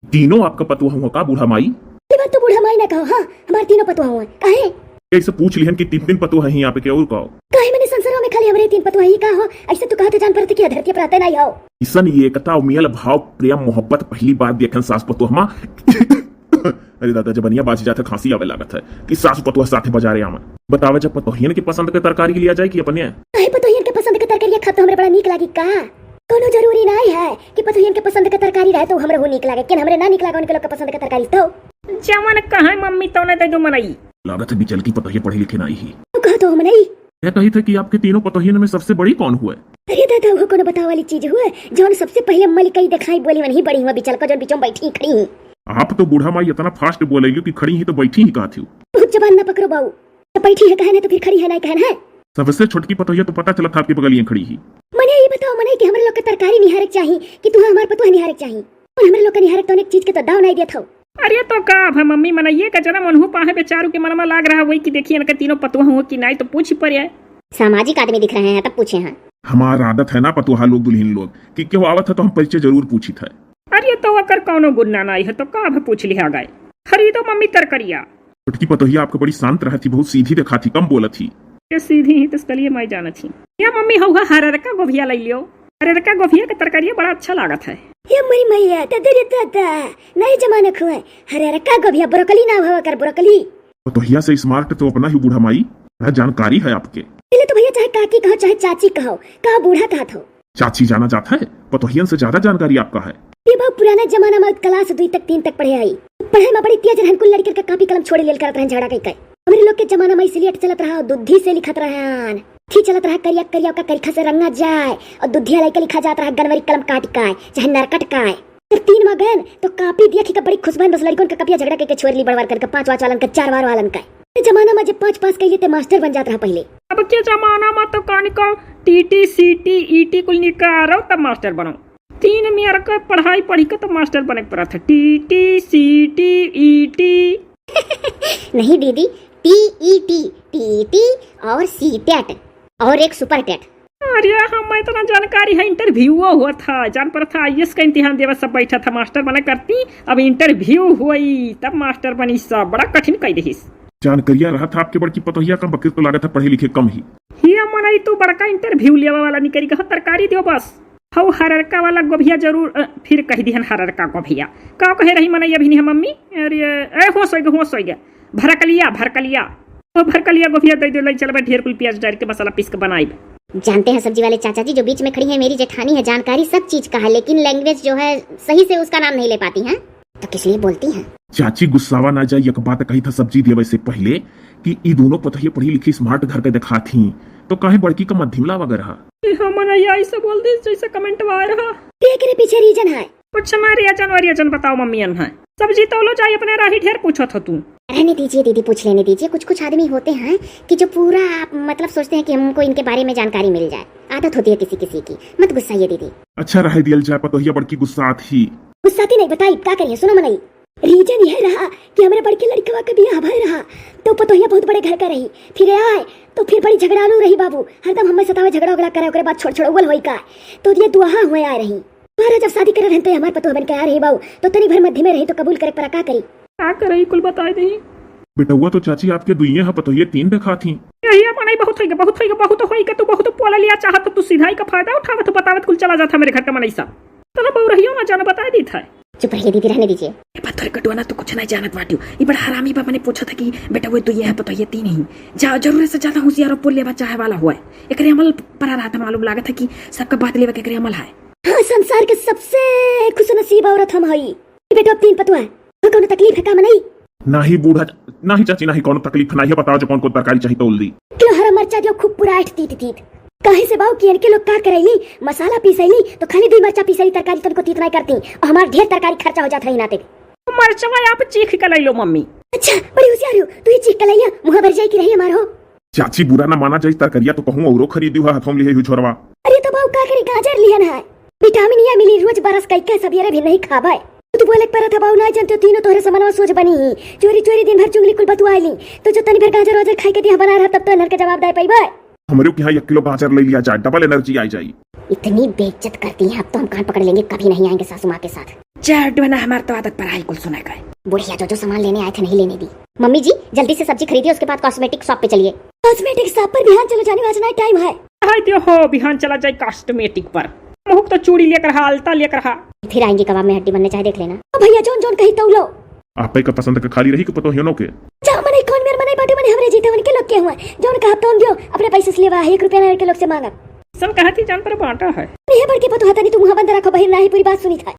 तीनों आपका पतुआ हुआ का बूढ़ा माई? ये बात तो बूढ़ा माई ना कहो। हाँ, हमारे तीनों पतुआ हुआ काहे? ऐसे पूछ लिहन कि तीन तीन पतुआ है यहाँ पे क्या और कहो? काहे मैंने संसारों में खाली हमारे तीन पतुआ ही का हो? ऐसे तो कहते जान पड़ते कि धरती पर आते नहीं हो। ईसन ये एकता उमियल भाव प्रेम मोहब्बत पहली बार देखन सास पतुआ माँ। अरे दादा जब बनिया बाजी जाता खांसी आवे लागत है कि सास पतुआ साथे बजा रहे आमन। बतावे जब पतोहियन के पसंद के तरकारी लिया जाए कि अपने? काहे पतोहियन के पसंद के तरकारी खा तो हमरे बड़ा नीक लागी का? कोनो जरूरी नहीं है कि पतोहियन के पसंद के तरकारी रहे तो हमरे हो नीक लागे, केन हमरे ना नीक लागे उनके लोग के पसंद के तरकारी तो जवन कहां मम्मी तो ने दे दो मनई लागत है बिचल की पतोहिया पढ़ी लिखी नहीं ही। तो कह तो हम नहीं यह कही थे कि आपके तीनों पतोहियन में सबसे बड़ी कौन हुआ? अरे दादा वो कोनो बताव वाली चीज हुआ जौन सबसे पहले मलिकई दिखाई बोली वही बड़ी हुआ बिचल का जौन बीचों बैठी खड़ी। आप तो बूढ़ा माई इतना फास्ट बोले कि खड़ी ही तो बैठी ही कहा थी। बहुत जबान ना पकड़ो बाबू, तो बैठी है कहने तो फिर खड़ी है नहीं कहना है। सबसे छोटकी पतोहिया तो पता चला था आपके बगल खड़ी ही। मने ये बताओ मने कि हमरे लोग के तरकारी निहारक चाहिए कि तू हमार पतोह निहारक चाहिए? और हमरे लोग के निहारक तो एक चीज के तो दाव नहीं देत हो। अरे तो का है मम्मी मनइए का जन्म अनहु पाहे बेचारू के मनमा लाग रहा वही कि देखिए इनके तीनों पतुआ हुआ कि नहीं तो पूछ पड़े। सामाजिक आदमी दिख रहे हैं तब पूछे हैं। हमारा आदत है ना पतुहा लोग दुल्हन लोग कि क्यों आवत है तो हम परिचय जरूर पूछी था। अरे तो अकर कौनो गुन्ना नहीं है तो का है पूछ लिया गए। खरीदो मम्मी तरकरिया। छोटकी पतोहिया आपको बड़ी शांत रहती, बहुत सीधी दिखा थी, कम बोला थी। ये सीधी ही तो इसलिए मैं जाना थी। या मम्मी हुआ हररका गोभिया ले लियो। हररका गोभिया का तरकरिया बड़ा अच्छा लागत है। ये मरी मैया तदरे दादा नए जमाने खुए हररका गोभिया ब्रोकली ना हुआ कर ब्रोकली। पतोहिया से स्मार्ट तो अपना ही बूढ़ा माई, जानकारी है आपके। पहले तो भैया चाहे काकी कहो चाहे चाची कहो, का बूढ़ा कहा हो। चाची जाना जाता है, पतोहियन से ज्यादा जानकारी आपका है। ये बहुत पुराना जमाना में क्लास 2 तक 3 तक पढ़े आई। पढ़ाई में बड़ी तेज रहन, कुल लड़की का कापी कलम छोड़े लेल करत रहन झगड़ा कई। हमरे लोग के जमाना में इसलिए चलत रहा दुद्धि से लिखत रहन, थी चलत रहा करिया करिया का करिखा से रंगा जाए और दुधिया लेके लिखा जाता रहा गनवरी कलम काट काय चाहे नरकट काय। जब 3 में गए तो कापी दिया कि बड़ी खुशबन बस लड़कों का कपिया झगड़ा के छोड़ ली बड़वार करके 5 वालन का 4 वालन का। जमाना में जब 5 पास कैले ते मास्टर बन जाता रहा पहले। अब के जमाना में तो कानी को टीटी सीटी ईटी कुल निकारो तब मास्टर बनो। 3 मेयर का पढ़ाई पढ़ी के तो मास्टर बने पड़ा था। टीटी सीटी ईटी नहीं दीदी, टीईटी टीटी और सीटेट और एक सुपर टेट। अरे हम इतना जानकारी है, इंटरव्यू हुआ था, जान पड़ा था आईएएस का इम्तिहान देवा सब बैठा था, मास्टर बना करती। अब इंटरव्यू हुई तब मास्टर बनी, सब बड़ा कठिन कह रही। जानकारिया रहा था आपके बड़की पतोहिया कम बकरी तो लागत है पढ़े लिखे कम ही। हिया मनई तू बड़का इंटरव्यू लेवा वाला निकरी कहा तरकारी दियो बस। हौ हररका वाला गोभिया जरूर फिर कह दिहन हररका गोभिया का कहे रही मनई अभी नहीं मम्मी। अरे ए होश हो गया भरकलिया वो भरकलिया गोभिया दे दे चल ढेर कुल प्याज डाल के मसाला पीस के बनाई। जानते हैं सब्जी वाले चाचा जी जो बीच में खड़ी है मेरी जेठानी है, जानकारी सब चीज का है लेकिन लैंग्वेज जो है सही से उसका नाम नहीं ले पाती हैं तो किस लिए बोलती हैं। चाची गुस्सावा ना जाए, एक बात कही था सब्जी देवे से पहले कि ई दोनों पतोहिया पढ़ी लिखी स्मार्ट घर के दिखा थी तो काहे बड़की का मध्यमला वगैरह। हम ऐसे बोल दी जैसे कमेंट आ रहा के पीछे रीजन है कुछ ना रियाजन बताओ मम्मी अन है सब्जी तो लो जाए अपने राही ढेर पूछो था तू। रहने दीजिए दीदी, पूछ लेने दीजिए। कुछ आदमी होते हैं कि जो पूरा मतलब सोचते हैं कि हमको इनके बारे में जानकारी मिल जाए, आदत होती है किसी की। मत गुस्साइए दीदी। अच्छा रह दिया जाए, पतोहिया बड़की गुस्सा थी। गुस्साती नहीं, बताई क्या करिए। सुनो मनई, रीजन यह रहा कि हमारे बड़के लड़कवा का बियाह भय रहा तो पतोहिया बहुत बड़े घर का रही, फिर आए तो फिर बड़ी झगड़ालू रही बाबू, हरदम हमें सतावे झगड़ा वगड़ा करे, ओकरे बाद छोड़ उगल होई का तो ये दुआहा हुए आ रही। हमारा जब शादी करे रहते हमारे पतोह बन के आ रही बाबू तो तनी भर मध्य में रही तो कबूल करे पर का करी क्या करे कुल बता दी। बेटुआ तो चाची आपके दुइये है पतोहिया 3 देखा थी। यही अपना बहुत होई तू बहुत पोला लिया चाहत तू सीधाई का फायदा उठावत तू बतावत कुल चला जाता मेरे घर का मनई सब तो ना बहु रहियो ना जाना बता दी था। चुप रहिए दीदी, रहने दीजिए। ये पत्थर कटवा ना तो कुछ नहीं जानत बाटियो। ये बड़ा हरामी बाबा ने पूछा था कि बेटा वो तो ये है पता ये 3 ही जा जरूरत से ज्यादा होशियार और पुल लेवा चाहे वाला हुआ है। एकरे अमल पर रहा था, मालूम लागत है कि सबका बात लेवा के एकरे अमल है। हाँ, संसार के सबसे खुशनसीब औरत हम हई। बेटा 3 पतुआ तो कोनो तकलीफ है का मनई? नाही बूढ़ा नाही चाची नाही कोनो तकलीफ नहीं है, बताओ जो कौन को तरकारी चाहिए तो जल्दी। क्यों हरा मरचा दियो खूब पुराठ तीत काहे से बाऊ कि इनके लोग का करैली मसाला पीसैली तो खाली 2 मरचा पीसैली तरकारी तनको तीत नहीं करती और हमार ढेर तरकारी खर्चा हो जाता है नाते। मरचवा आप चीख के ले लो मम्मी। अच्छा बड़ी होशियार हो तू, ये चीख के लइया मुंह भर जाई कि रही हमार हो। चाची बुरा ना माना जाए, तरकरिया तो कहूं औरो खरीदी हुआ हाथों में लिए छोरवा। अरे तो बाऊ का करी, गाजर लिहन है, विटामिन या मिली रोज बरस कई के सवेरे भी नहीं खाबे। तू बोले पर था बाऊ ना जानते तीनों तोहरे समनवा सोच बनी चोरी दिन भर चुगली कुल बतुआली तो जो तनी भर गाजर वाजर खाई के दिया बना रहा तब तो अनहर के जवाब दे पाइबे। हमारे यहाँ 1 किलो गाजर ले लिया जाए, डबल एनर्जी आ जाए। इतनी बेइज्जत करती है अब तो हम कान पकड़ लेंगे, कभी नहीं आएंगे सासू माँ के साथ। चट बना हमार तो आदत पढ़ाई कुल सुना गए। बुढ़िया जो सामान लेने आए थे नहीं लेने दी। मम्मी जी जल्दी से सब्जी खरीदिए, उसके बाद कॉस्मेटिक शॉप पे चलिए। कॉस्मेटिक शॉप पर बिहान चलो जाने वाजना टाइम है। हाय दियो हो बिहान चला जाए कॉस्मेटिक पर। मुहुक तो चूड़ी लेकर हा, अलता लेकर हा। फिर आएंगे कबाब में हड्डी बनने चाहे देख लेना। भैया जोन जोन कही तो लो आपे का पसंद का खाली रही के पतो हिनो के जा मने कौन मेरे मने बाटे मने हमरे जीते मन के लोग के हुआ जोन कहा तो दियो अपने पैसे से लेवा 1 रुपया ना के लोग से मांगा। सब कहती जान पर बांटा है। नहीं बड़के पतो हता नहीं तुम वहां बंद रखो बहिर नहीं पूरी बात सुनी था।